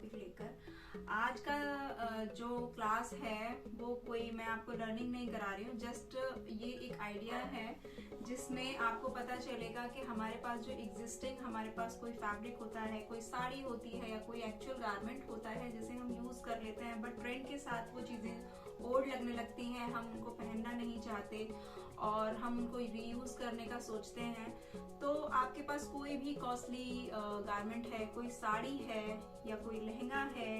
Topic लेकर। आज का जो क्लास है वो कोई मैं आपको लर्निंग नहीं करा रही हूँ, जस्ट ये एक आइडिया है जिसमें आपको पता चलेगा कि हमारे पास जो एग्जिस्टिंग हमारे पास कोई फैब्रिक होता है, कोई साड़ी होती है या कोई एक्चुअल गारमेंट होता है जिसे हम यूज कर लेते हैं, बट ट्रेंड के साथ वो चीजें ओल्ड लगने लगती हैं, हम उनको पहनना नहीं चाहते और हम उनको रीयूज करने का सोचते हैं। तो आपके पास कोई भी कॉस्टली गारमेंट है, कोई साड़ी है या कोई लहंगा है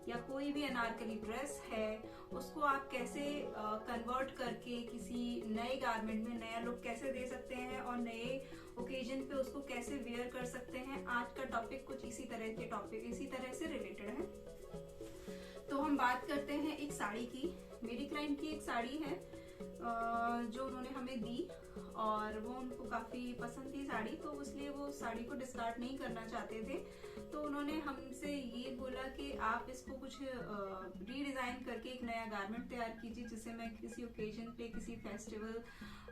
या कोई भी अनारकली ड्रेस है, उसको आप कैसे कन्वर्ट करके किसी नए गारमेंट में नया लुक कैसे दे सकते हैं और नए ओकेजन पे उसको कैसे वेयर कर सकते हैं। आज का टॉपिक कुछ इसी तरह से रिलेटेड है। तो हम बात करते हैं एक साड़ी की। मेरी क्लाइंट की एक साड़ी है जो उन्होंने हमें दी और वो उनको काफी पसंद थी साड़ी, तो इसलिए वो साड़ी को डिस्कार्ड नहीं करना चाहते थे। तो उन्होंने हमसे ये बोला कि आप इसको कुछ रीडिजाइन करके एक नया गारमेंट तैयार कीजिए जिसे मैं किसी ओकेजन पे, किसी फेस्टिवल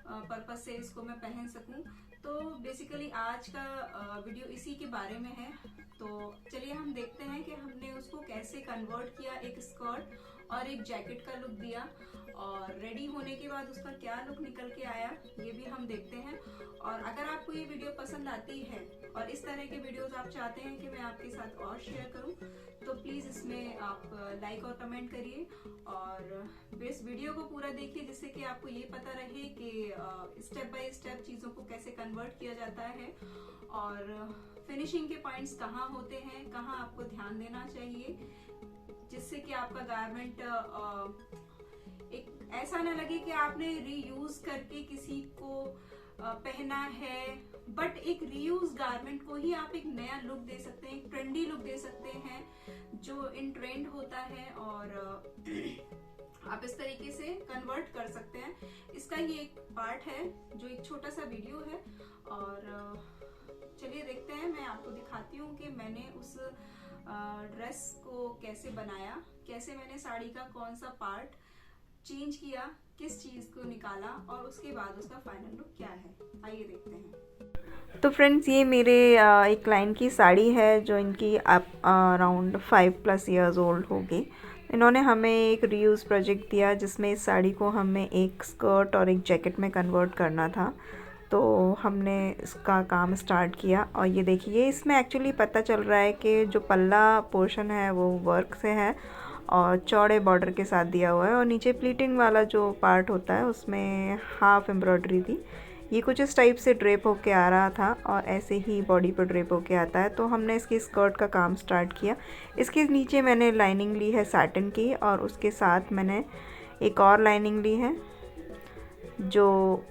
पर्पज से इसको मैं पहन सकूं। तो बेसिकली आज का वीडियो इसी के बारे में है। तो चलिए हम देखते हैं कि हमने उसको कैसे कन्वर्ट किया, एक स्कर्ट और एक जैकेट का लुक दिया और रेडी होने के बाद उसका क्या लुक निकल के आया, ये भी हम देखते हैं। और अगर आपको ये वीडियो पसंद आती है और इस तरह के वीडियोस आप चाहते हैं कि मैं आपके साथ और शेयर करूं, तो प्लीज इसमें आप लाइक और कमेंट करिए और इस वीडियो को पूरा देखिए जिससे कि आपको ये पता रहे कि स्टेप बाय स्टेप चीजों को कैसे कन्वर्ट किया जाता है और फिनिशिंग के पॉइंट्स कहाँ होते हैं, कहाँ आपको ध्यान देना चाहिए, जिससे कि आपका गारमेंट एक ऐसा ना लगे कि आपने रीयूज करके किसी को पहना है, बट एक रीयूज गारमेंट को ही आप एक नया लुक दे सकते हैं, एक ट्रेंडी लुक दे सकते हैं जो इन ट्रेंड होता है और आप इस तरीके से कन्वर्ट कर सकते हैं। इसका ये एक पार्ट है जो एक छोटा सा वीडियो है और चलिए देखते हैं। मैं आपको दिखाती हूँ कि मैंने उस ड्रेस को कैसे बनाया, कैसे मैंने साड़ी का कौन सा पार्ट चेंज किया, किस चीज को निकाला और उसके बाद उसका फाइनल लुक क्या है। आइए देखते हैं। तो फ्रेंड्स, ये मेरे एक क्लाइंट की साड़ी है जो इनकी अराउंड 5+ ईयर्स ओल्ड होगी। इन्होंने हमें एक रीयूज़ प्रोजेक्ट दिया जिसमें इस साड़ी को हमें एक स्कर्ट और एक जैकेट में कन्वर्ट करना था। तो हमने इसका काम स्टार्ट किया और ये देखिए, इसमें एक्चुअली पता चल रहा है कि जो पल्ला पोर्शन है वो वर्क से है और चौड़े बॉर्डर के साथ दिया हुआ है और नीचे प्लीटिंग वाला जो पार्ट होता है उसमें हाफ एम्ब्रॉयडरी थी। ये कुछ इस टाइप से ड्रेप होके आ रहा था और ऐसे ही बॉडी पर ड्रेप होके आता है। तो हमने इसकी स्कर्ट का काम स्टार्ट किया। इसके नीचे मैंने लाइनिंग ली है सैटिन की और उसके साथ मैंने एक और लाइनिंग ली है। जो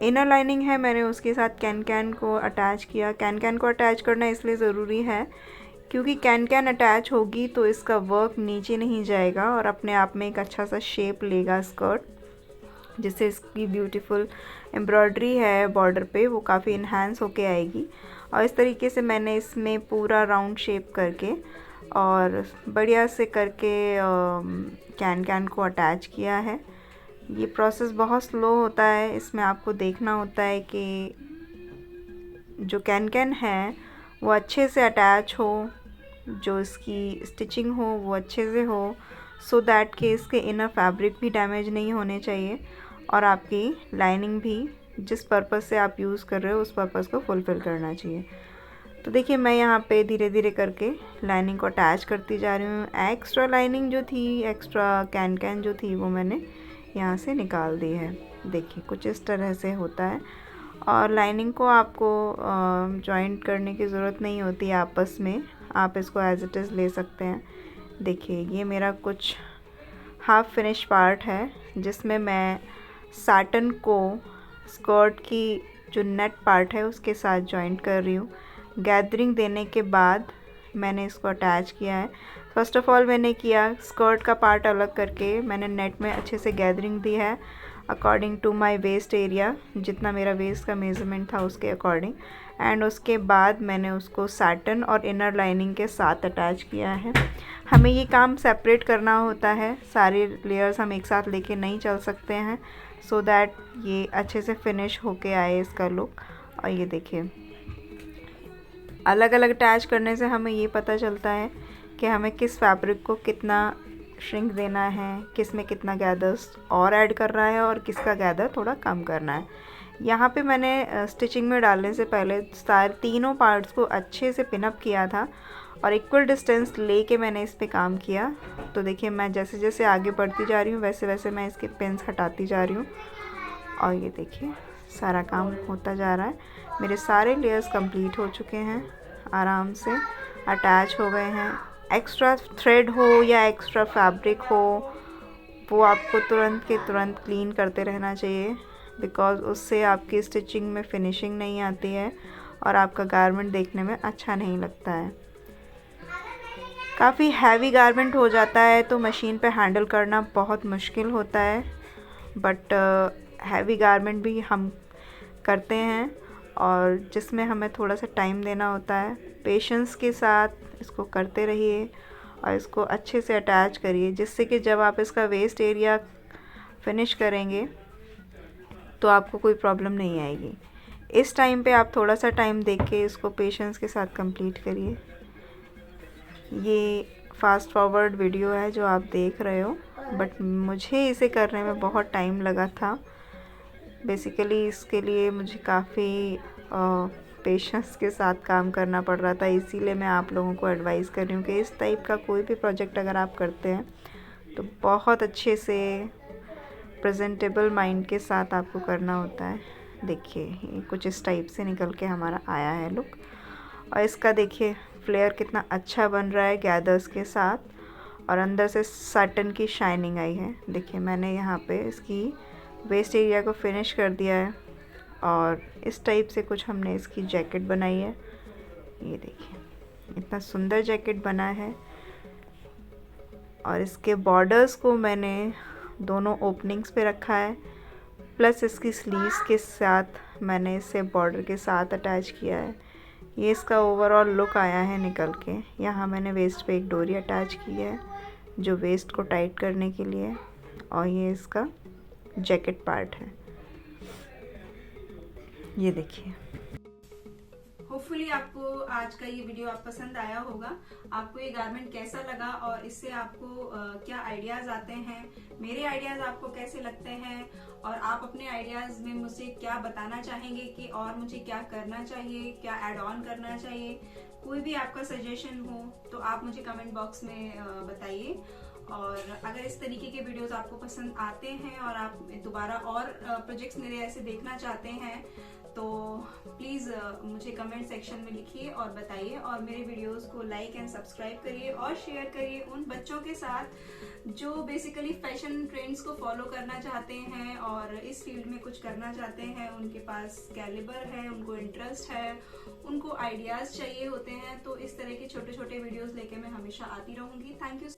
इनर लाइनिंग है मैंने उसके साथ कैन को अटैच किया। कैन को अटैच करना इसलिए ज़रूरी है क्योंकि कैन अटैच होगी तो इसका वर्क नीचे नहीं जाएगा और अपने आप में एक अच्छा सा शेप लेगा स्कर्ट, जिससे इसकी ब्यूटीफुल एम्ब्रॉयडरी है बॉर्डर पे वो काफ़ी इन्हांस होके आएगी। और इस तरीके से मैंने इसमें पूरा राउंड शेप करके और बढ़िया से करके कैन को अटैच किया है। ये प्रोसेस बहुत स्लो होता है, इसमें आपको देखना होता है कि जो कैन है वो अच्छे से अटैच हो, जो इसकी स्टिचिंग हो वो अच्छे से हो, सो दैट कि इसके इनर फैब्रिक भी डैमेज नहीं होने चाहिए और आपकी लाइनिंग भी जिस पर्पज़ से आप यूज़ कर रहे हो उस पर्पज़ को फुलफ़िल करना चाहिए। तो देखिए, मैं यहाँ पे धीरे धीरे करके लाइनिंग को अटैच करती जा रही हूँ। एक्स्ट्रा लाइनिंग जो थी, एक्स्ट्रा कैन जो थी वो मैंने यहाँ से निकाल दी है। देखिए, कुछ इस तरह से होता है और लाइनिंग को आपको जॉइंट करने की ज़रूरत नहीं होती आपस में, आप इसको एज इट इज़ ले सकते हैं। देखिए, ये मेरा कुछ हाफ फिनिश पार्ट है जिसमें मैं सैटिन को स्कर्ट की जो नेट पार्ट है उसके साथ जॉइंट कर रही हूँ। गैदरिंग देने के बाद मैंने इसको अटैच किया है। फर्स्ट ऑफ ऑल मैंने किया स्कर्ट का पार्ट अलग करके मैंने नेट में अच्छे से गैदरिंग दी है according to my waist area, जितना मेरा वेस्ट का मेज़रमेंट था उसके अकॉर्डिंग। एंड उसके बाद मैंने उसको सैटिन और इनर लाइनिंग के साथ अटैच किया है। हमें ये काम सेपरेट करना होता है, सारे लेयर्स हम एक साथ लेके नहीं चल सकते हैं, सो दैट ये अच्छे से फिनिश होके आए इसका लुक। और ये देखिए, अलग अलग अटैच करने से हमें ये पता चलता है कि हमें किस फैब्रिक को कितना श्रिंक देना है, किस में कितना गैदर्स और ऐड करना है और किसका गैदर थोड़ा कम करना है। यहाँ पे मैंने स्टिचिंग में डालने से पहले सारे तीनों पार्ट्स को अच्छे से पिनअप किया था और इक्वल डिस्टेंस लेके मैंने इस पे काम किया। तो देखिए मैं जैसे जैसे आगे बढ़ती जा रही हूँ वैसे वैसे मैं इसके पिन्स हटाती जा रही हूँ और ये देखिए सारा काम होता जा रहा है। मेरे सारे लेयर्स कंप्लीट हो चुके हैं, आराम से अटैच हो गए हैं। एक्स्ट्रा थ्रेड हो या एक्स्ट्रा फैब्रिक हो वो आपको तुरंत के तुरंत क्लीन करते रहना चाहिए, बिकॉज़ उससे आपकी स्टिचिंग में फिनिशिंग नहीं आती है और आपका गारमेंट देखने में अच्छा नहीं लगता है। काफ़ी हैवी गारमेंट हो जाता है तो मशीन पे हैंडल करना बहुत मुश्किल होता है, बट हैवी गारमेंट भी हम करते हैं और जिसमें हमें थोड़ा सा टाइम देना होता है। पेशेंस के साथ इसको करते रहिए और इसको अच्छे से अटैच करिए, जिससे कि जब आप इसका वेस्ट एरिया फिनिश करेंगे तो आपको कोई प्रॉब्लम नहीं आएगी। इस टाइम पे आप थोड़ा सा टाइम देख के इसको पेशेंस के साथ कंप्लीट करिए। ये फास्ट फॉरवर्ड वीडियो है जो आप देख रहे हो, बट मुझे इसे करने में बहुत टाइम लगा था। बेसिकली इसके लिए मुझे काफ़ी पेशेंस के साथ काम करना पड़ रहा था, इसीलिए मैं आप लोगों को एडवाइस कर रही हूँ कि इस टाइप का कोई भी प्रोजेक्ट अगर आप करते हैं तो बहुत अच्छे से प्रेजेंटेबल माइंड के साथ आपको करना होता है। देखिए ये कुछ इस टाइप से निकल के हमारा आया है लुक, और इसका देखिए फ्लेयर कितना अच्छा बन रहा है गैदर्स के साथ, और अंदर से साटन की शाइनिंग आई है। देखिए मैंने यहाँ पे इसकी वेस्ट एरिया को फिनिश कर दिया है और इस टाइप से कुछ हमने इसकी जैकेट बनाई है। ये देखिए इतना सुंदर जैकेट बना है, और इसके बॉर्डर्स को मैंने दोनों ओपनिंग्स पे रखा है, प्लस इसकी स्लीव्स के साथ मैंने इसे बॉर्डर के साथ अटैच किया है। ये इसका ओवरऑल लुक आया है निकल के। यहाँ मैंने वेस्ट पे एक डोरी अटैच की है जो वेस्ट को टाइट करने के लिए, और ये इसका जैकेट पार्ट है। ये देखिए। होपफुली आपको आज का ये वीडियो आप पसंद आया होगा। आपको ये गारमेंट कैसा लगा और इससे आपको क्या आइडियाज आते हैं, मेरे आइडियाज आपको कैसे लगते हैं, और आप अपने आइडियाज में मुझे क्या बताना चाहेंगे कि और मुझे क्या करना चाहिए, क्या ऐड ऑन करना चाहिए। कोई भी आपका सजेशन हो तो आप मुझे कमेंट बॉक्स में बताइए। और अगर इस तरीके के वीडियोस आपको पसंद आते हैं और आप दोबारा और प्रोजेक्ट्स मेरे ऐसे देखना चाहते हैं तो प्लीज़ मुझे कमेंट सेक्शन में लिखिए और बताइए, और मेरे वीडियोस को लाइक एंड सब्सक्राइब करिए और शेयर करिए उन बच्चों के साथ जो बेसिकली फैशन ट्रेंड्स को फॉलो करना चाहते हैं और इस फील्ड में कुछ करना चाहते हैं। उनके पास कैलिबर है, उनको इंटरेस्ट है, उनको आइडियाज़ चाहिए होते हैं। तो इस तरह के छोटे छोटे वीडियोज़ लेके मैं हमेशा आती रहूँगी। Thank you.